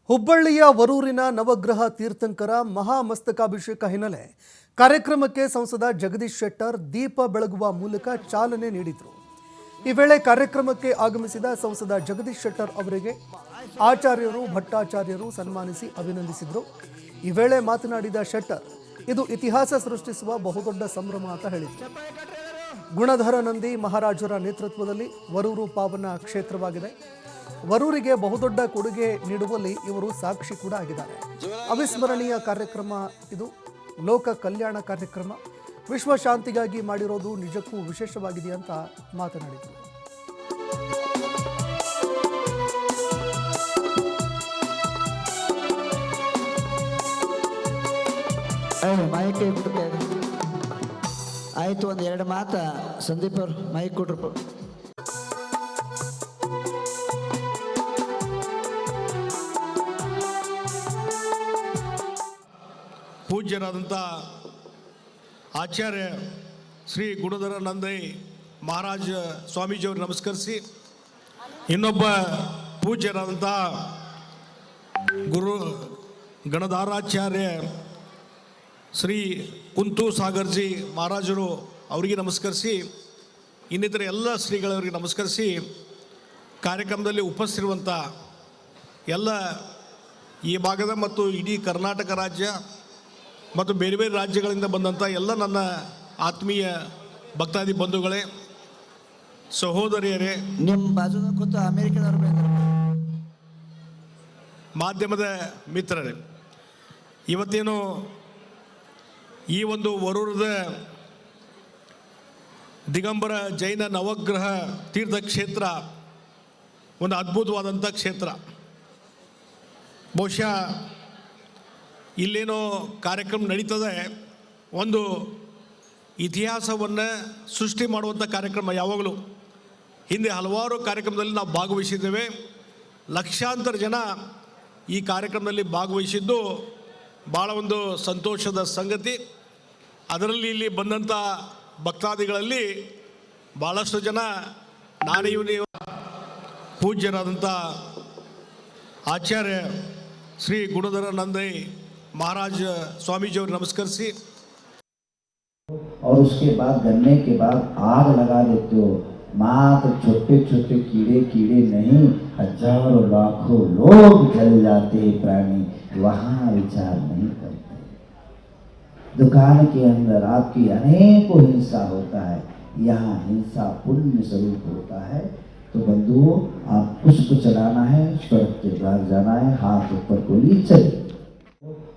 ಹುಬ್ಬಳ್ಳಿಯ ವರೂರಿನ ನವಗ್ರಹ ತೀರ್ಥಂಕರ ಮಹಾಮಸ್ತಕಾಭಿಷೇಕ ಹಿನ್ನೆಲೆ ಕಾರ್ಯಕ್ರಮಕ್ಕೆ ಸಂಸದ ಜಗದೀಶ್ ಶೆಟ್ಟರ್ ದೀಪ ಬೆಳಗುವ ಮೂಲಕ ಚಾಲನೆ ನೀಡಿದರು. ಈ ವೇಳೆ ಕಾರ್ಯಕ್ರಮಕ್ಕೆ ಆಗಮಿಸಿದ ಸಂಸದ ಜಗದೀಶ್ ಶೆಟ್ಟರ್ ಅವರಿಗೆ ಆಚಾರ್ಯರು ಭಟ್ಟಾಚಾರ್ಯರು ಸನ್ಮಾನಿಸಿ ಅಭಿನಂದಿಸಿದರು. ಈ ವೇಳೆ ಮಾತನಾಡಿದ ಶೆಟ್ಟರ್, ಇದು ಇತಿಹಾಸ ಸೃಷ್ಟಿಸುವ ಬಹುದೊಡ್ಡ ಸಂಭ್ರಮ ಅಂತ ಹೇಳಿದರು. ಗುಣಧರ ನಂದಿ ಮಹಾರಾಜರ ನೇತೃತ್ವದಲ್ಲಿ ವರೂರು ಪಾವನ ಕ್ಷೇತ್ರವಾಗಿದೆ. ವರೂರಿಗೆ ಬಹುದೊಡ್ಡ ಕೊಡುಗೆ ನೀಡುವಲ್ಲಿ ಇವರು ಸಾಕ್ಷಿ ಕೂಡ ಆಗಿದ್ದಾರೆ. ಅವಿಸ್ಮರಣೀಯ ಕಾರ್ಯಕ್ರಮ ಇದು. ಲೋಕ ಕಲ್ಯಾಣ ಕಾರ್ಯಕ್ರಮ, ವಿಶ್ವ ಶಾಂತಿಗಾಗಿ ಮಾಡಿರೋದು ನಿಜಕ್ಕೂ ವಿಶೇಷವಾಗಿದೆ ಅಂತ ಮಾತನಾಡಿದರು. ಆಯ್ತು, ಒಂದು ಎರಡು ಮಾತ ಸಂದೀಪ್ ಅವರು ಮೈಕ್ ಕೊಟ್ರಪ್ಪ. ಪೂಜ್ಯರಾದಂಥ ಆಚಾರ್ಯ ಶ್ರೀ ಗುಣಧರ ನಂದಿ ಮಹಾರಾಜ ಸ್ವಾಮೀಜಿಯವರು ನಮಸ್ಕರಿಸಿ, ಇನ್ನೊಬ್ಬ ಪೂಜ್ಯರಾದಂಥ ಗುರು ಗಣಧಾರಾಚಾರ್ಯ ಶ್ರೀ ಕುಂತು ಸಾಗರ್ಜಿ ಮಹಾರಾಜರು ಅವರಿಗೆ ನಮಸ್ಕರಿಸಿ, ಇನ್ನಿತರ ಎಲ್ಲ ಶ್ರೀಗಳವರಿಗೆ ನಮಸ್ಕರಿಸಿ, ಕಾರ್ಯಕ್ರಮದಲ್ಲಿ ಉಪಸ್ಥಿತಿರುವಂಥ ಎಲ್ಲ ಈ ಭಾಗದ ಮತ್ತು ಇಡೀ ಕರ್ನಾಟಕ ರಾಜ್ಯ ಮತ್ತು ಬೇರೆ ಬೇರೆ ರಾಜ್ಯಗಳಿಂದ ಬಂದಂಥ ಎಲ್ಲ ನನ್ನ ಆತ್ಮೀಯ ಭಕ್ತಾದಿ ಬಂಧುಗಳೇ, ಸಹೋದರಿಯರೇ, ನಿಮ್ಮ ಬಾಜುದ ಕೂತು ಅಮೇರಿಕದವರು ಬಂದರು, ಮಾಧ್ಯಮದ ಮಿತ್ರರೇ, ಇವತ್ತೇನು ಈ ಒಂದು ವರೂರದ ದಿಗಂಬರ ಜೈನ ನವಗ್ರಹ ತೀರ್ಥಕ್ಷೇತ್ರ ಒಂದು ಅದ್ಭುತವಾದಂಥ ಕ್ಷೇತ್ರ. ಬಹುಶಃ ಇಲ್ಲೇನೋ ಕಾರ್ಯಕ್ರಮ ನಡೀತದೆ, ಒಂದು ಇತಿಹಾಸವನ್ನು ಸೃಷ್ಟಿ ಮಾಡುವಂಥ ಕಾರ್ಯಕ್ರಮ. ಯಾವಾಗಲೂ ಹಿಂದೆ ಹಲವಾರು ಕಾರ್ಯಕ್ರಮದಲ್ಲಿ ನಾವು ಭಾಗವಹಿಸಿದ್ದೇವೆ. ಲಕ್ಷಾಂತರ ಜನ ಈ ಕಾರ್ಯಕ್ರಮದಲ್ಲಿ ಭಾಗವಹಿಸಿದ್ದು ಭಾಳ ಒಂದು ಸಂತೋಷದ ಸಂಗತಿ. ಅದರಲ್ಲಿ ಇಲ್ಲಿ ಬಂದಂಥ ಭಕ್ತಾದಿಗಳಲ್ಲಿ ಭಾಳಷ್ಟು ಜನ ನೀವು ಪೂಜ್ಯರಾದಂಥ ಆಚಾರ್ಯ ಶ್ರೀ ಗುಣಧರ ನಂದಿ महाराज स्वामी जी और नमस्कार सी। और उसके बाद गन्ने के बाद आग लगा देते हो। मात्र छोटे छोटे कीड़े कीड़े नहीं, हजारों लाखों लोग जल जाते प्राणी, वहाँ विचार नहीं करते। दुकान के अंदर आपकी अनेकों हिंसा होता है, यहाँ हिंसा पुण्य स्वरूप होता है। तो बंधुओं, आप पुष्प चलाना है, स्वर्ग के द्वार जाना है, हाथ ऊपर को लिए चले।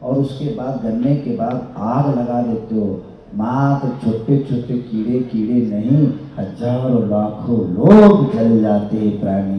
और उसके बाद गन्ने के बाद आग लगा देते हो। मात्र छोटे छोटे कीड़े कीड़े नहीं, हजारों लाखों लोग जल जाते प्राणी,